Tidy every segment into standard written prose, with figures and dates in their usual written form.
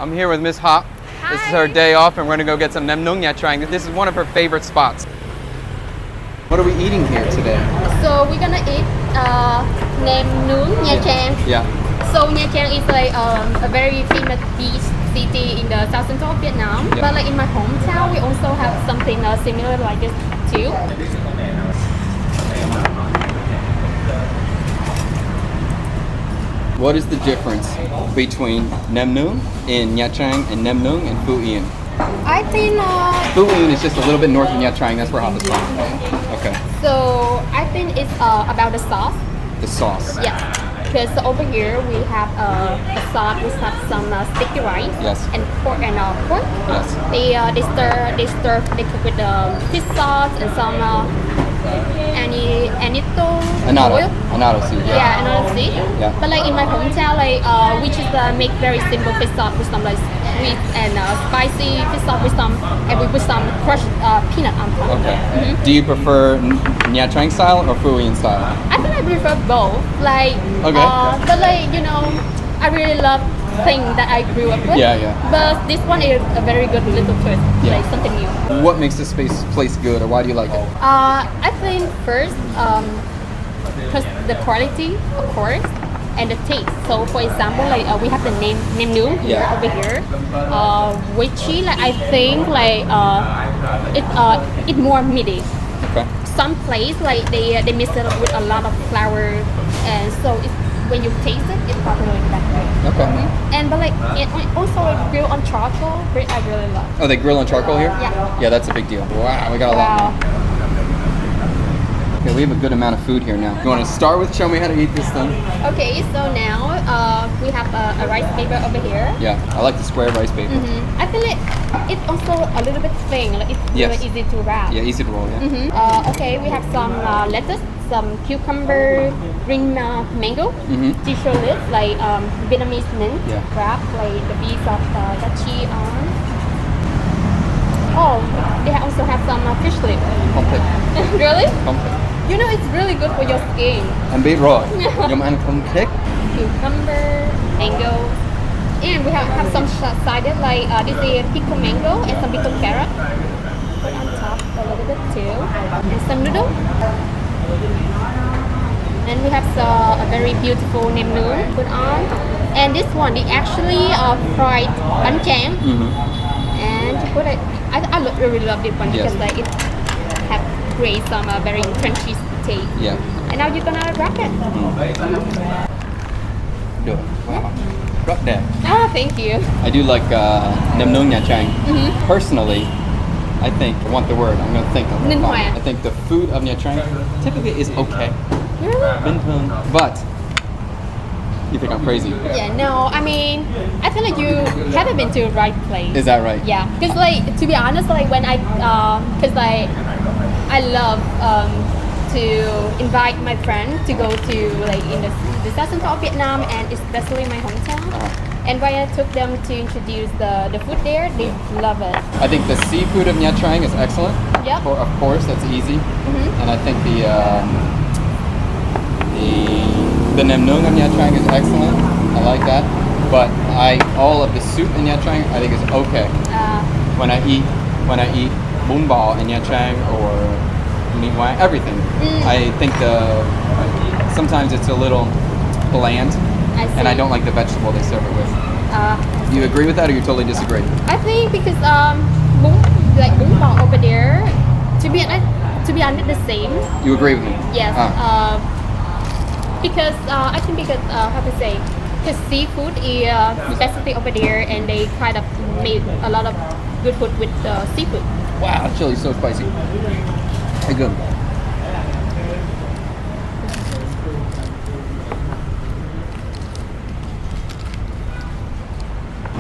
I'm here with Miss Ha. Hi. This is her day off and we're gonna go get some Nem Nuong Nha Trang. This is one of her favorite spots. What are we eating here today? So we're gonna eat Nem Nuong Nha Trang. Yeah. So Nha Trang is like a very famous beach city in the south central of Vietnam. Yeah. But like in my hometown, we also have something similar like this too. What is the difference between Nem Nuong in Nha Trang and Nem Nuong in Phu Yên? I think Phu Yên is just a little bit north of Nha Trang. That's where Hop is from. Okay. so. I think it's about the sauce. The sauce. Yeah. Because over here we have a sauce with some sticky rice Yes. and pork. Yes. They cook with fish sauce and some Annatto. oil. Annatto seed. Yeah, another seed. Yeah. But like in my hometown, like we just make very simple fish sauce with some like sweet and spicy fish sauce with some, and we put some crushed peanut on top. Okay. Do you prefer Nha Trang style or Phu Yên style? I think I prefer both. Like, Okay. but like I really love things that I grew up with. Yeah, yeah. But this one is a very good little twist, Yeah. like something new. What makes this place good, or why do you like it? I think first, because the quality, of course, and the taste. So, for example, like we have the Nem Nuong here Yeah. over here, which like I think like it's more meaty. Okay. Some place like they mix it up with a lot of flour, and so when you taste it, it's probably that way. Okay. And but like it also grilled on charcoal, which I really love. Oh, they grill on charcoal here? Yeah. Yeah, that's a big deal. Wow, we got a lot more. Okay, we have a good amount of food here now. You want to start with show me how to eat this thing? Okay, so now we have a rice paper over here. Yeah, I like the square rice paper. I feel like it's also a little bit thin. Like it's Yes. really easy to wrap. Yeah, easy to roll, yeah. Okay, we have some lettuce, some cucumber, green mango, tissue leaf, like Vietnamese mint, Yeah. wrap like the piece of dachi on. Oh, they also have some fish lip. Không Really? thích. You know, it's really good for your skin. Em biết rồi. Nhưng mà anh không thích. Cucumber, mango, and we have some sided like this is pickled mango and some pickled carrot. Put on top a little bit too, and some noodle. And we have a very beautiful Nem Nuong put on. And this one is actually fried Banh Xeo. And you put it. I really love this one Yes. because like it have great some very crunchy taste. Yeah. And now you're gonna wrap it. Được. Wow. Rất đẹp. Ah, thank you. I do like Nem Nuong Nha Trang. Personally, I think, I want the word, I'm going to think of it. Ninh Hòa. I think the food of Nha Trang typically is okay. Really? Bình thường. But, you think I'm crazy. Yeah, no, I mean, I feel like you haven't been to the right place. Is that right? Yeah, because like, to be honest, like when because like, I love to invite my friend to go to like in the south central of Vietnam and especially my hometown. And when I took them to introduce the food there, they love it. I think the seafood of Nha Trang is excellent. Yep. Of course, that's easy. And I think the Nem Nuong of Nha Trang is excellent. I like that. But all of the soup in Nha Trang I think is okay. When I eat bún bò in Nha Trang or meat wine, everything. I think sometimes it's a little bland. I see. And I don't like the vegetable they serve it with. Do you agree with that or you totally disagree? I think because bún bò over there, to be honest, the same. You agree with me? Yes. Because I think because how to say, because seafood is specialty over there, and they kind of made a lot of good food with seafood. Wow, that chili's so spicy. Hey, good.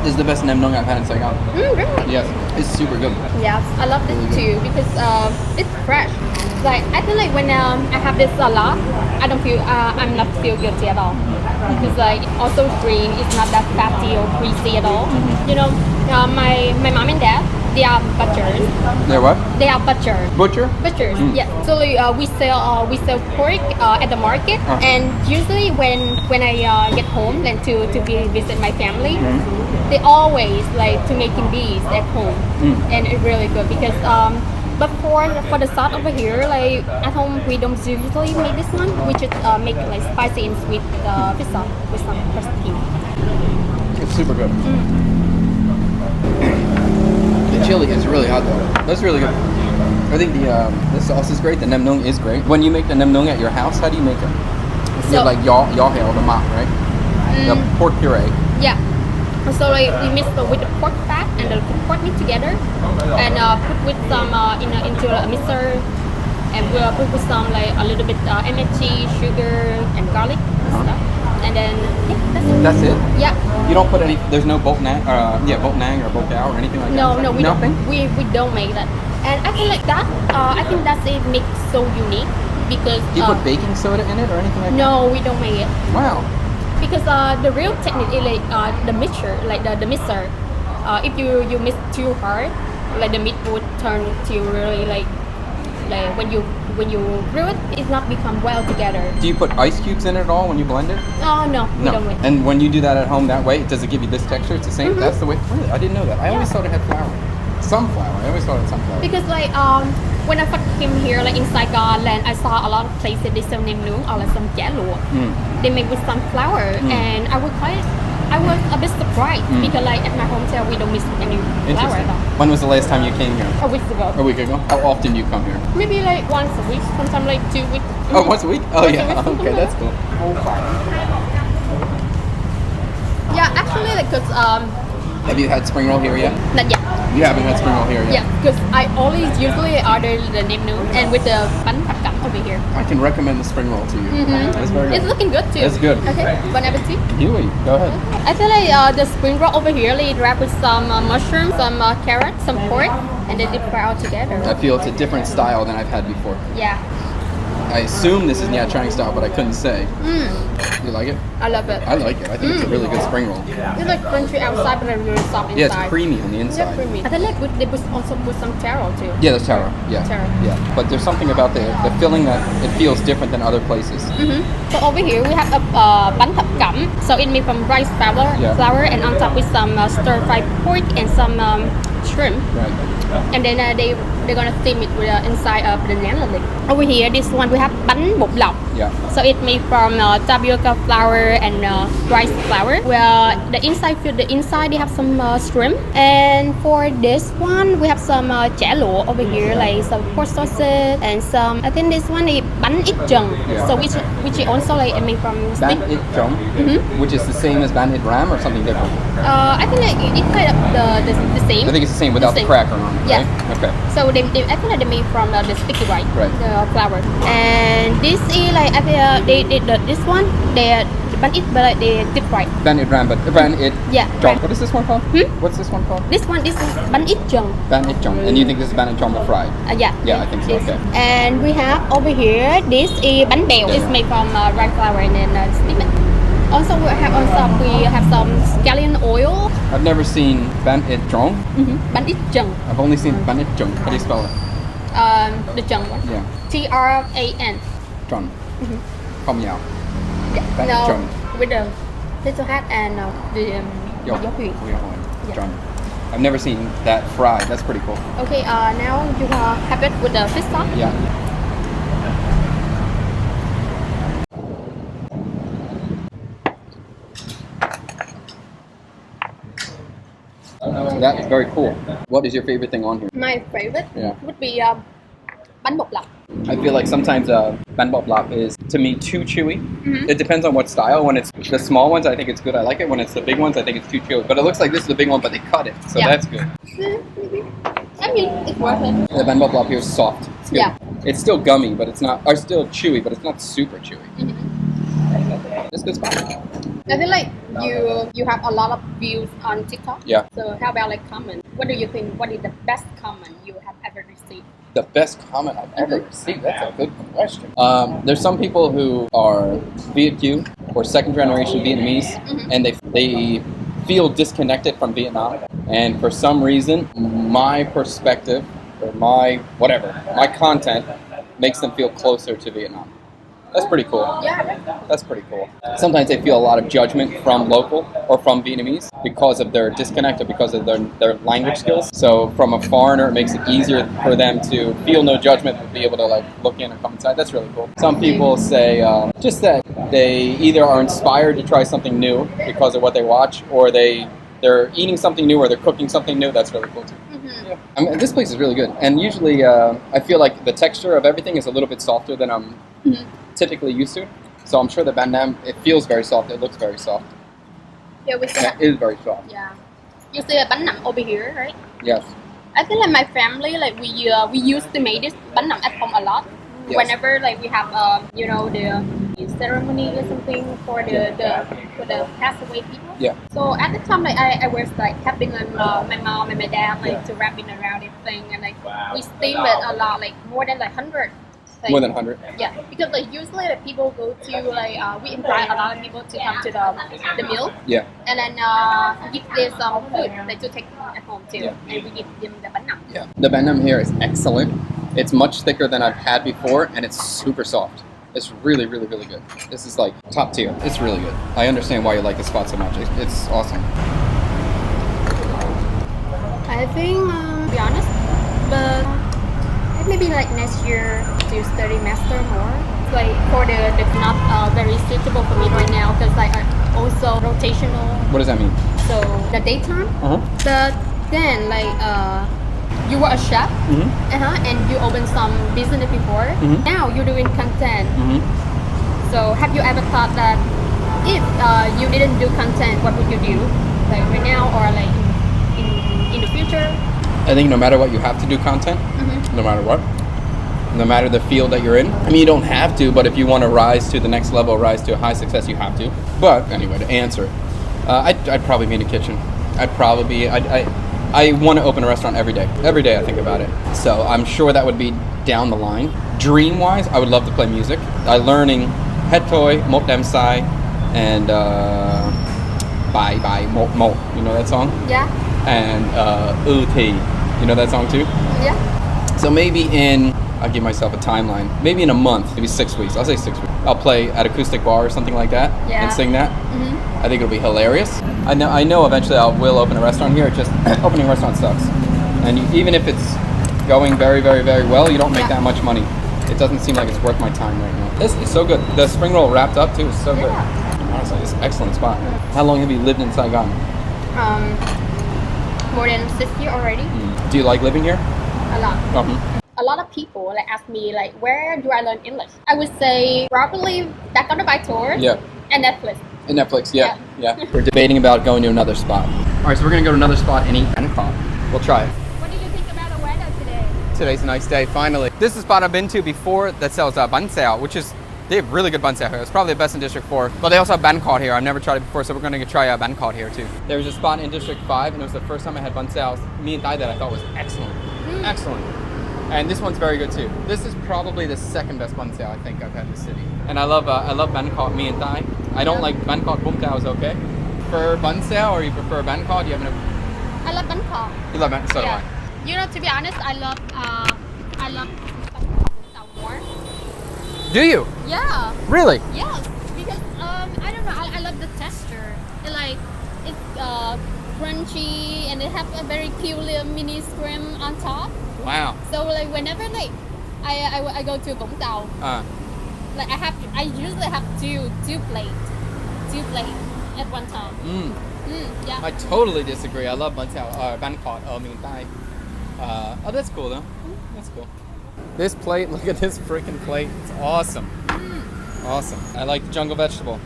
This is the best Nem Nuong I've had in Saigon. Really? Yes, it's super good. Yes, I love this too because it's fresh. Like I feel like when I have this a lot, I'm not feel guilty at all because like also green is not that fatty or greasy at all. You know, my mom and dad they are butchers. They're what? They are butchers. Butcher? Butchers, yeah. So we sell pork at the market, and usually when I get home and to visit my family, they always like to making these at home, and it's really good because but for the sauce over here, like at home we don't usually make this one. We just make like spicy and sweet fish sauce with some crispy. It's super good. The chili is really hot though. That's really good. I think the sauce is great. The Nem Nuong is great. When you make the Nem Nuong at your house, how do you make it? You have like yaw heo, the mak, right? The pork puree. Yeah. So like we mix with the pork fat and the pork meat together, and put with some into a mixer, and we'll put with some like a little bit MSG, sugar, and garlic and stuff, and then That's it. Yeah. You don't put any. There's no bok nang, bok nang or bok dao or anything like that. No, we Nothing? don't. We don't make that, and I feel like that. I think that's it makes so unique because. Do you put baking soda in it or anything like that? No, we don't make it. Wow. Because the real technique is like the mixture, like the mixer. If you mix too hard, like the meat would turn to really like when you brew it, it's not become well together. Do you put ice cubes in it at all when you blend it? Oh no, we don't. And when you do that at home that way, does it give you this texture? It's the same. That's the way. Really, I didn't know that. I always thought it had flour. Some flour. I always thought it had some flour. Because like when I first came here, like in Saigon, and I saw a lot of places they sell nem nuong or like some chả lụa. They make with some flour, and I was a bit surprised because like at my hometown we don't mix any flour at all. When was the last time you came here? A week ago. A week ago. How often do you come here? Maybe like once a week, sometimes like 2 weeks. Oh, once a week? Oh Once a yeah. week. Okay, that's cool. Yeah, actually like cause Have you had spring roll here yet? not yet. You haven't had spring roll here yet. Yeah, because I always usually order the nem nuong and with the bánh thập cẩm over here. I can recommend the spring roll to you. It's very good. It's looking good too. It's good. Okay, bon appetit. Huey, go ahead. I feel like the spring roll over here, like wrapped with some mushrooms, some carrot, some pork, and then deep fry all together. I feel it's a different style than I've had before. Yeah. I assume this is Nha Trang style, but I couldn't say. You like it? I love it. I like it. I think it's a really good spring roll. It's like crunchy outside, but really soft inside. Yeah, it's creamy on the Yeah, inside. creamy. I feel like they also put some taro too. Yeah, there's taro. Yeah. Taro. Yeah. But there's something about the filling that it feels different than other places. So over here we have a bánh thập cẩm. So it made from rice flour, and on top with some stir-fried pork and some shrimp. Right. And then they're gonna steam it with inside of the banana leaf. Over here, this one we have bánh bột lọc. Yeah. So it made from tapioca flour and rice flour. Well, the inside they have some shrimp. And for this one, we have some chả lụa over here, like some pork sausage and some. I think this one is bánh ít trần. Yeah. So which is also like made from stick. Ban It Chong, which is the same as Ban It Ram or something different? I think like it's kind of the same. I think it's the same without the cracker on it, Yeah. right? Okay. So I feel like they made from the sticky rice, Right. the flour. And this is like I feel they did this one. They bun it, but like they deep fried. Ban It Ram, but Ban It Yeah. Chong. Right. What is this one called? What's this one called? This is bun it jung. Ban It Chong. And you think this is Ban It Chong but fried? Yeah. Yeah, I think so. This. Okay. And we have over here this is bánh bèo. Yeah. It's made from rice flour and then steam it. Also we have some scallion oil. I've never seen Ban It Chong. Bun it jung. I've only seen Ban It Chong. How do you spell it? The jung one. Yeah. TRAN. Chong. Không Yao. Ban It No, Chong. with the little hat and the Yo. dấu huyền. Yeah. Chong. I've never seen that fried. That's pretty cool. Okay, now you have it with the fish sauce. Yeah. That is very cool. What is your favorite thing on here? My favorite Yeah. would be bánh bột lọc. I feel like sometimes Ban Bop Lap is, to me, too chewy. It depends on what style. When it's the small ones, I think it's good. I like it. When it's the big ones, I think it's too chewy. But it looks like this is the big one, but they cut it. So Yeah. that's good. Maybe. I mean, it's worth it. The Ban Bop Lap here is soft. It's good. Yeah. It's still gummy, but it's not, or still chewy, but it's not super chewy. It's a good spot. I feel like you have a lot of views on TikTok. Yeah. So how about like comment? What do you think? What is the best comment you have ever received? The best comment I've ever received? That's a good question. There's some people who are Viet Q or second generation Vietnamese, and they feel disconnected from Vietnam, And for some reason, my perspective or my content makes them feel closer to Vietnam. That's pretty cool. Yeah. That's pretty cool. Sometimes they feel a lot of judgment from local or from Vietnamese because of their disconnect or because of their language skills. So from a foreigner, it makes it easier for them to feel no judgment but be able to like look in or come inside. That's really cool. Some people say just that they either are inspired to try something new because of what they watch, or they're eating something new or they're cooking something new. That's really cool too. Yeah. I mean, this place is really good. And usually I feel like the texture of everything is a little bit softer than I'm typically used to. So I'm sure the Ban Nam, it feels very soft. It looks very soft. Yeah, we see. Yeah, it is very soft. Yeah. You see the bánh nậm over here, right? Yes. I feel like my family, like we used to make this bánh nậm at home a lot. Yes. Whenever like we have the ceremony or something for the passed away people. Yeah. So at the time, like I was like helping my mom and my dad like to wrapping around this thing, and like we steam it a lot, like more than like 100. Like, More than 100. Yeah, because like usually like people go to like we invite a lot of people to come to the meal. Yeah. And then give this food like to take at home too, and we give them the bánh nậm. Yeah. The Ban Nam here is excellent. It's much thicker than I've had before, and it's super soft. It's really, really, really good. This is like top tier. It's really good. I understand why you like this spot so much. It's awesome. I think, to be honest, but maybe like next year to study master more. Like for it's not very suitable for me right now because like I also rotational. What does that mean? So the daytime, then like you were a chef, and you opened some business before. Now you're doing content. So have you ever thought that if you didn't do content, what would you do? Like right now or like in the future? I think no matter what, you have to do content. No matter what. No matter the field that you're in. I mean, you don't have to, but if you want to rise to the next level, rise to a high success, you have to. But anyway, to answer, I'd probably be in the kitchen. I want to open a restaurant every day. Every day I think about it. So I'm sure that would be down the line. Dream-wise, I would love to play music. I'm learning Het Toi, Mot Dem Sai, and Bye Mot Mot. You know that song? Yeah. And Thi. You know that song too? Yeah. So maybe I'll give myself a timeline. Maybe in a month, maybe 6 weeks. I'll say 6 weeks. I'll play at acoustic bar or something like that and sing that. I think it'll be hilarious. I know eventually I will open a restaurant here. It's just opening a restaurant sucks. And even if it's going very, very, very well, you don't make that much money. It doesn't seem like it's worth my time right now. This is so good. The spring roll wrapped up too is so good. Honestly, it's an excellent spot. How long have you lived in Saigon? More than 6 years already. Do you like living here? A lot. A lot of people like ask me like, where do I learn English? I would say probably back on the bike tour. And Netflix. And Netflix, yeah. We're debating about going to another spot. All right, so we're gonna go to another spot and eat Bangkok. We'll try it. What did you think about the weather today? Today's a nice day, finally. This is a spot I've been to before that sells Banh Xeo, which is, they have really good Banh Xeo here. It's probably the best in District 4. But they also have Bangkok here. I've never tried it before, so we're gonna try Bangkok here too. There was a spot in District 5, and it was the first time I had Banh Xeo, me and Thai, that I thought was excellent. Excellent. And this one's very good too. This is probably the second best Banh Xeo I think I've had in the city. And I love Bangkok, me and Thai. I don't like Bangkok, Bum Tao is okay. For Banh Xeo or you prefer Bangkok? Do you have I love Bangkok. You love Bangkok, so do I. You know, to be honest, I love more. Do you? Yeah. Really? Yes, because I don't know, I love the texture. It's crunchy and it has a very peculiar mini scrim on top. Wow. So like whenever like I go to Vũng Tàu, like I usually have two plates at one time. Yeah. I totally disagree. I love Bangkok, me and Thai. Oh, that's cool though. That's cool. This plate, look at this freaking plate. It's awesome. Awesome. I like the jungle vegetable.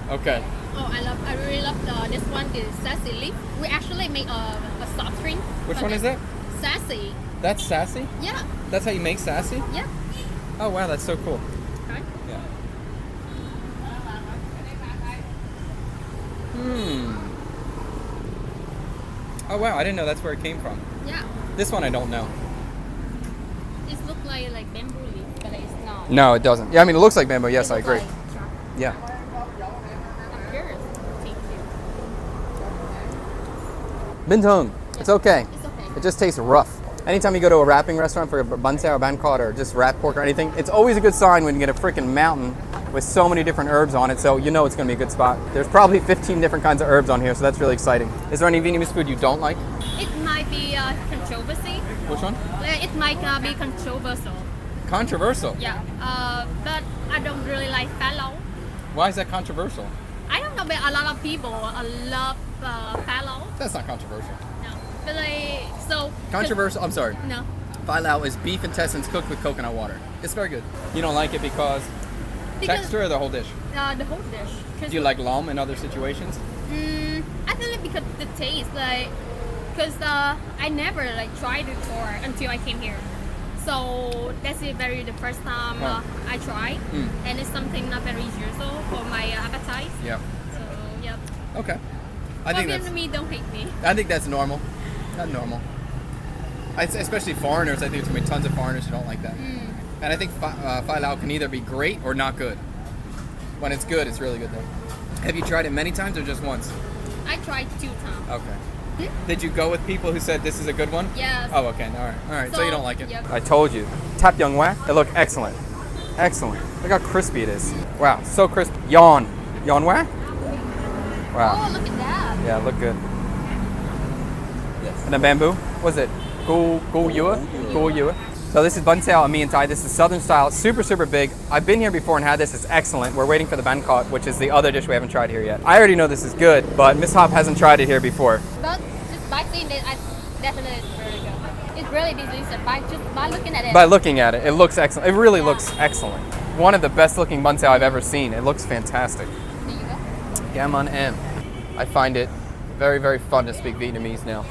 Okay. Oh, I really love this one is sassy leaf. We actually make a soft drink. Which one is that? Sassy. That's sassy? Yeah. That's how you make sassy? Yeah. Oh wow, that's so cool. Okay. Yeah. Oh wow, I didn't know that's where it came from. Yeah. This one I don't know. It looks like bamboo leaf, but it's not. No, it doesn't. Yeah, I mean it looks like bamboo. Yes, I agree. Yeah. I'm curious. Thank you. Binh Thuong. It's okay. It's okay. It just tastes rough. Anytime you go to a wrapping restaurant for banh xeo or banh cod or just wrapped pork or anything, it's always a good sign when you get a freaking mountain with so many different herbs on it, so you know it's going to be a good spot. There's probably 15 different kinds of herbs on here, so that's really exciting. Is there any Vietnamese food you don't like? It might be controversy. Which one? It might be controversial. Controversial? Yeah. But I don't really like phá lấu. Why is that controversial? I don't know, but a lot of people love phá lấu. That's not controversial. No. But like, so... Controversial? I'm sorry. No. Phai lao is beef intestines cooked with coconut water. It's very good. You don't like it because texture or the whole dish? The whole dish. Do you like lam in other situations? I feel like because the taste, like, because I never like tried it before until I came here. So that's the first time I tried, and it's something not very usual for my appetite. Yeah. So yeah. Okay. I think that's. Me, don't hate me. I think that's normal. Not normal. Especially foreigners. I think there's gonna be tons of foreigners who don't like that. And I think phai lao can either be great or not good. When it's good, it's really good though. Have you tried it many times or just once? I tried 2 times. Okay. Did you go with people who said this is a good one? Yes. Oh, okay. All right. So you don't like it? Yep. I told you. Tap young whack. It looked excellent. Excellent. Look how crispy it is. Wow, so crisp. Yawn. Yawn whack? Wow. Oh, look at that. Yeah, look good. Yes. And then bamboo. What's it? Gu yua? Gu yua. So this is banh xeo and Thai. This is southern style, super, super big. I've been here before and had this. It's excellent. We're waiting for the banh cod, which is the other dish we haven't tried here yet. I already know this is good, but Miss Hop hasn't tried it here before. But just by seeing it, I definitely it's really good. It's really delicious by looking at it. By looking at it, it looks excellent. It really looks excellent. One of the best looking banh xeo I've ever seen. It looks fantastic. There you go. Gam on M. I find it very, very fun to speak Vietnamese now.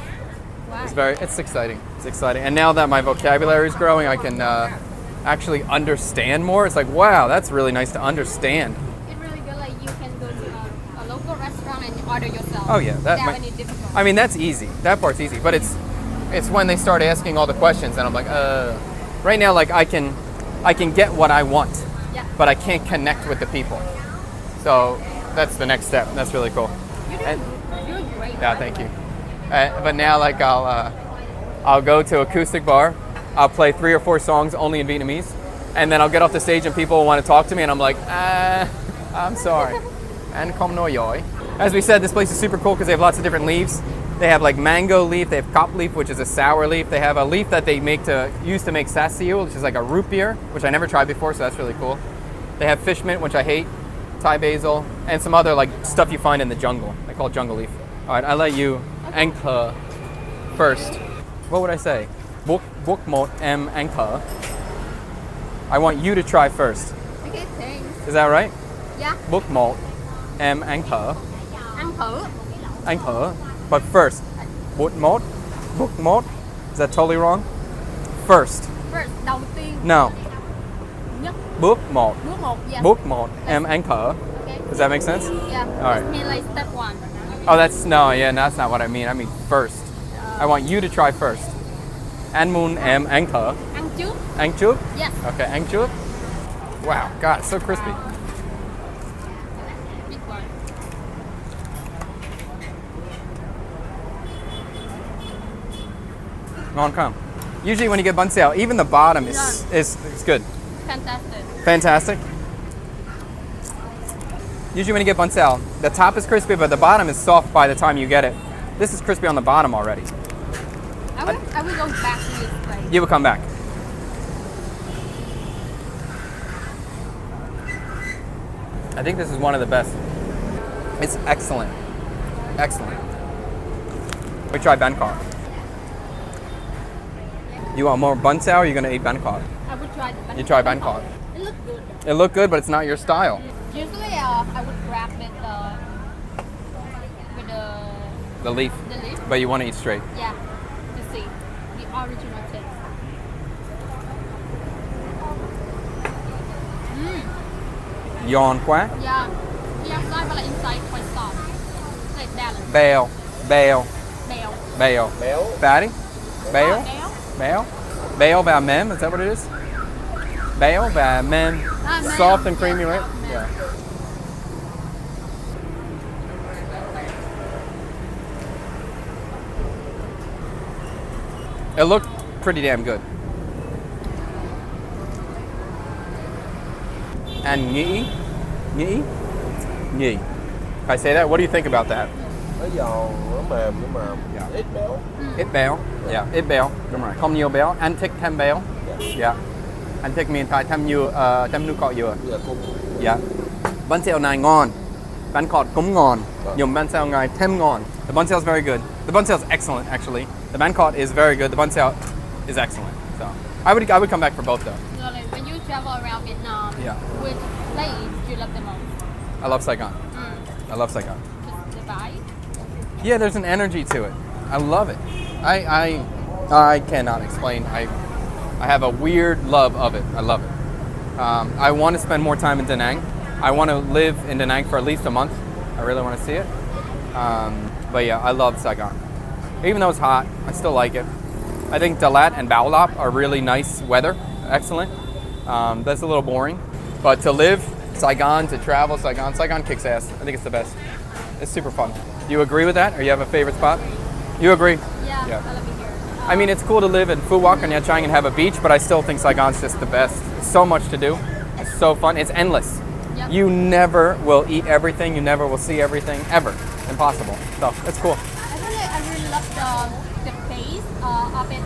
Wow. It's exciting. It's exciting. And now that my vocabulary is growing, I can actually understand more. It's like, wow, that's really nice to understand. It's really good. Like you can go to a local restaurant and order yourself. Oh yeah, without any difficulty. I mean, that's easy. That part's easy. But it's when they start asking all the questions, and I'm like, right now, like I can get what I want, Yeah. but I can't connect with the people. So that's the next step. That's really cool. You're doing great. Yeah, thank you. But now, like, I'll go to acoustic bar. I'll play 3 or 4 songs only in Vietnamese, and then I'll get off the stage and people want to talk to me, and I'm like, I'm sorry. And không nói giỏi. As we said, this place is super cool because they have lots of different leaves. They have like mango leaf. They have cop leaf, which is a sour leaf. They have a leaf that they use to make sassiu, which is like a root beer, which I never tried before, so that's really cool. They have fish mint, which I hate, Thai basil, and some other like stuff you find in the jungle. They call it jungle leaf. All right, I'll let you anchor first. What would I say? Book một em anchor. I want you to try first. Okay, thanks. Is that right? Yeah. Book một em anchor. Ăn thử. Anchor. But first. Book một. Is that totally wrong? First. First, đầu tiên. No. Nhất. Book một. Bước một. Yeah. Book một em anchor. Okay. Does that make sense? Yeah. All right. Just mean like step 1. Oh, that's not what I mean. I mean first. I want you to try first. Ăn mun em anchor. Ăn trước. Ăn trước? Yes. Okay, ăn trước. Wow, God, it's so crispy. Big one. Ngon không? Usually when you get banh xeo, even the bottom is good. Fantastic. Fantastic. Usually when you get banh xeo, the top is crispy, but the bottom is soft by the time you get it. This is crispy on the bottom already. I will go back to this place. You will come back. I think this is one of the best. It's excellent. Excellent. We try banh cod. You want more banh xeo or are you going to eat banh cod? I would try the You try banh cod. It looks good. It looked good, but it's not your style. Usually I would grab it with The leaf. the leaf. But you want to eat straight. Yeah. To see the original taste. Giòn quá. Yeah. The outside but like inside quite soft. Like balance. Bèo. Bell. Bèo. Fatty? Bèo? Bèo? Bèo và mềm, is that what it is? Bèo và mềm. Soft and creamy, right? Yeah. It looked pretty damn good. And nhĩ. If I say that, what do you think about that? Nó giòn, nó mềm nhưng mà ít béo. Ít béo. Yeah, ít béo. Đúng rồi. Không nhiều béo. Anh thích thêm béo. Yeah. Anh thích miền Thái thêm nhiều thêm nước cọ dừa. Dạ cũng. Yeah. Banh xeo này ngon. Bánh khọt cũng ngon. Nhưng bánh xeo này thêm ngon. The banh xeo is very good. The banh xeo is excellent actually. The bánh khọt is very good. The banh xeo is excellent. So I would come back for both though. So like when you travel around Vietnam, Yeah. which place do you love the most? I love Saigon. I love Saigon. Just the vibe? Yeah, there's an energy to it. I love it. I cannot explain. I have a weird love of it. I love it. I want to spend more time in Da Nang. I want to live in Da Nang for at least a month. I really want to see it. But yeah, I love Saigon. Even though it's hot, I still like it. I think Dalat and Bao Lap are really nice weather. Excellent. That's a little boring. But to live, Saigon, to travel, Saigon kicks ass. I think it's the best. It's super fun. Do you agree with that? Or you have a favorite spot? You agree? Yeah, Yeah. I love it here. I mean, it's cool to live in Phu Quoc or Nha Trang and have a beach, but I still think Saigon's just the best. It's so much to do. It's so fun. It's endless. Yep. You never will eat everything. You never will see everything, ever. Impossible. So, it's cool. I really love the pace of it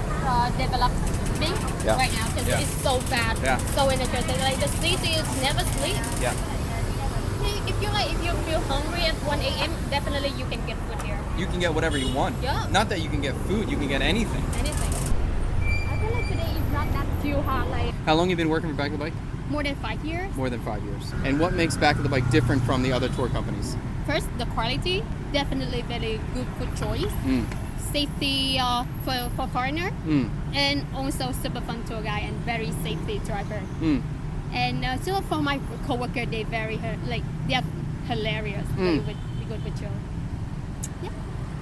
developing Yeah. right now because Yeah. it's so fast, Yeah. so energetic. Like the city is never sleep. Yeah. If you feel hungry at 1 a.m., definitely you can get food here. You can get whatever you want. Yeah. Not that you can get food, you can get anything. Anything. I feel like today is not that too hot. Like How long have you been working for Back of the Bike? more than 5 years. More than 5 years. And what makes Back of the Bike different from the other tour companies? First, the quality, definitely very good food choice. Safety for foreigner, and also super fun tour guide and very safety driver. And so for my coworker, they they are hilarious. Very good with you.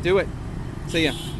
Do it. See ya.